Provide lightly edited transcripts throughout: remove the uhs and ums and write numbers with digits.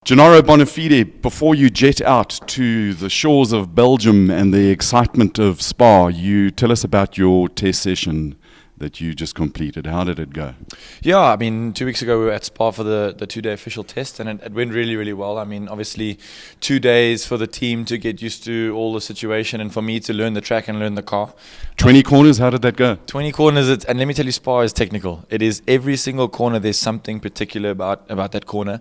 Gennaro Bonafede, before you jet out to the shores of Belgium and the excitement of Spa, you tell us about your test session that you just completed. How did it go? Yeah, I mean, 2 weeks ago we were at Spa for the 2-day official test, and it went really, really well. I mean, obviously, 2 days for the team to get used to all the situation and for me to learn the track and learn the car. 20 corners, how did that go? 20 corners, and let me tell you, Spa is technical. It is every single corner, there's something particular about that corner.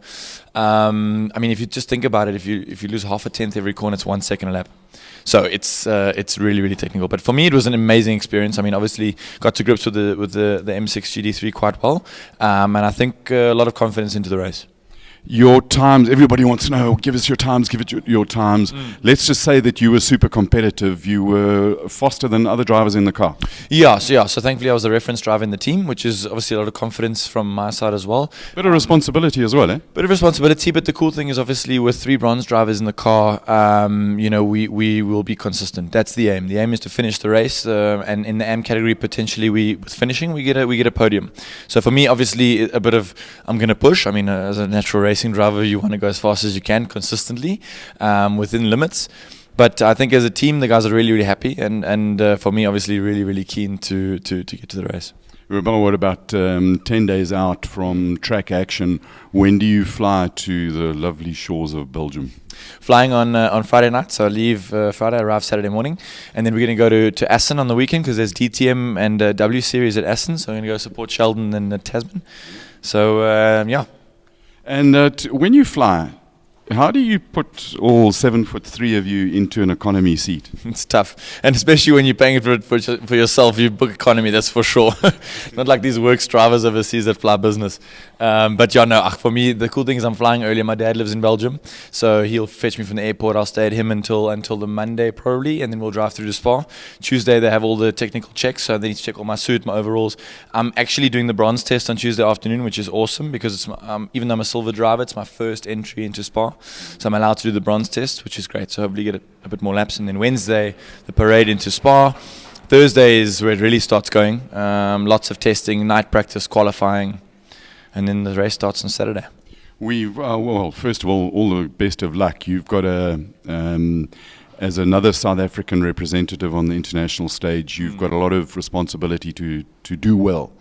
I mean, if you just think about it, if you lose half a tenth every corner, it's 1 second a lap. So it's really, really technical. But for me, it was an amazing experience. I mean, obviously, got to grips with the M6 GD3 quite well, and I think a lot of confidence into the race. Your times, everybody wants to know, give us your times, give it your times. Let's just say that you were super competitive. You were faster than other drivers in the car. So thankfully I was the reference driver in the team, which is obviously a lot of confidence from my side as well. Bit of responsibility as well, eh? Bit of responsibility, but the cool thing is obviously with 3 bronze drivers in the car, we will be consistent. That's the aim. The aim is to finish the race, and in the AM category, potentially with finishing, we get a podium. So for me, obviously, a bit of I'm going to push. I mean, as a natural racing driver, you want to go as fast as you can consistently, within limits. But I think as a team, the guys are really, really happy, and for me, obviously, really, really keen to get to the race. Rebecca, what about 10 days out from track action? When do you fly to the lovely shores of Belgium? Flying on Friday night, so I leave Friday, arrive Saturday morning, and then we're going to go to Assen on the weekend because there's DTM and W Series at Assen, so I'm going to go support Sheldon and Tasman. So, yeah. And when you fly, how do you put all 7'3" of you into an economy seat? It's tough, and especially when you're paying for it for yourself. You book economy, that's for sure. Not like these works drivers overseas that fly business. But yeah, no. For me, the cool thing is I'm flying earlier. My dad lives in Belgium, so he'll fetch me from the airport. I'll stay at him until the Monday probably, and then we'll drive through to Spa. Tuesday they have all the technical checks, so they need to check all my suit, my overalls. I'm actually doing the bronze test on Tuesday afternoon, which is awesome because it's even though I'm a silver driver, it's my first entry into Spa. So I'm allowed to do the bronze test, which is great. So hopefully get a bit more laps. And then Wednesday, the parade into Spa. Thursday is where it really starts going. Lots of testing, night practice, qualifying. And then the race starts on Saturday. Well, first of all the best of luck. You've got as another South African representative on the international stage, you've got a lot of responsibility to do well.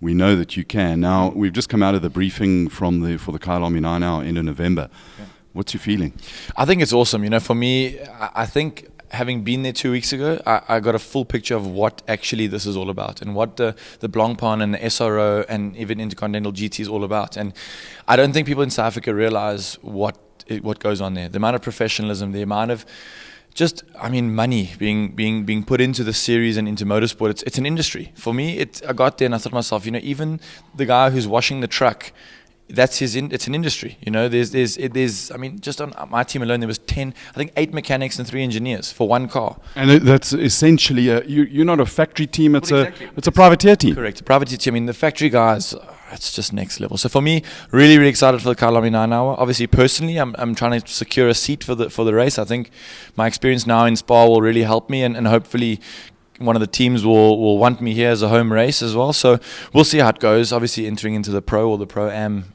We know that you can. Now, we've just come out of the briefing for the Kyle Army 9 hour end of November. Yeah. What's your feeling? I think it's awesome. You know, for me, I think having been there 2 weeks ago, I got a full picture of what actually this is all about and what the Blancpain and the SRO and even Intercontinental GT is all about. And I don't think people in South Africa realize what goes on there. The amount of professionalism, the amount of money being put into the series and into motorsport. It's an industry. For me, I got there and I thought to myself, even the guy who's washing the truck, it's an industry. There's just on my team alone there was 8 mechanics and 3 engineers for one car. And that's essentially you're not a factory team. It's exactly. It's a privateer team. Correct, a privateer team. I mean, the factory guys, it's just next level. So for me, really, really excited for the Kyle Army 9 hour. Obviously, personally, I'm trying to secure a seat for the race. I think my experience now in Spa will really help me, and hopefully one of the teams will want me here as a home race as well. So we'll see how it goes. Obviously entering into the Pro or the Pro-Am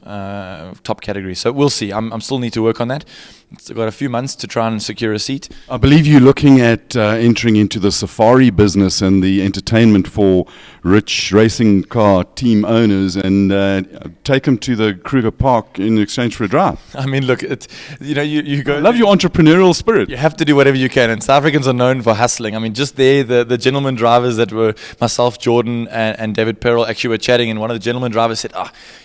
top category. So we'll see. I'm still need to work on that. I've got a few months to try and secure a seat. I believe you're looking at entering into the safari business and the entertainment for rich racing car team owners and take them to the Kruger Park in exchange for a drive. I mean, look, you go. I love your entrepreneurial spirit. You have to do whatever you can, and South Africans are known for hustling. I mean, just there, the gentleman drivers that were myself, Jordan, and David Perrell actually were chatting, and one of the gentleman drivers said,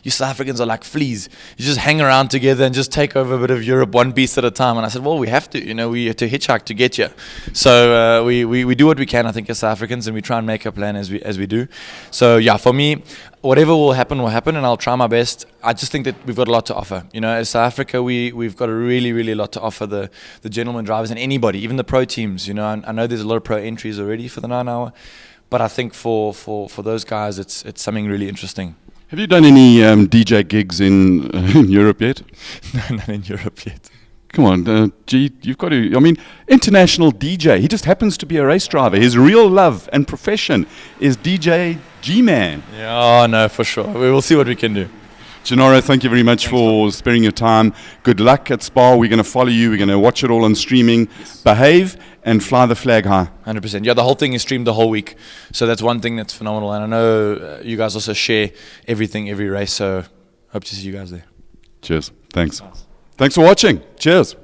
you South Africans are like fleas. You just hang around together and just take over a bit of Europe one piece at a time. And I said, well, we have to. We have to hitchhike to get here. So we do what we can, I think, as South Africans, and we try and make a plan as we do. So yeah, for me, whatever will happen, and I'll try my best. I just think that we've got a lot to offer. As South Africa, we've got a really, really lot to offer the gentleman drivers and anybody, even the pro teams. I know there's a lot of pro entries already for the 9 hour, but I think for those guys, it's something really interesting. Have you done any DJ gigs in Europe yet? No, not in Europe yet. Come on, you've got to. I mean, international DJ. He just happens to be a race driver. His real love and profession is DJ G-Man. Yeah, no, for sure. We will see what we can do. Gennaro, thank you very much for sparing your time. Good luck at Spa. We're going to follow you. We're going to watch it all on streaming. Behave and fly the flag high. 100%. Yeah, the whole thing is streamed the whole week. So that's one thing that's phenomenal. And I know you guys also share everything, every race. So hope to see you guys there. Cheers. Thanks. Thanks for watching. Cheers.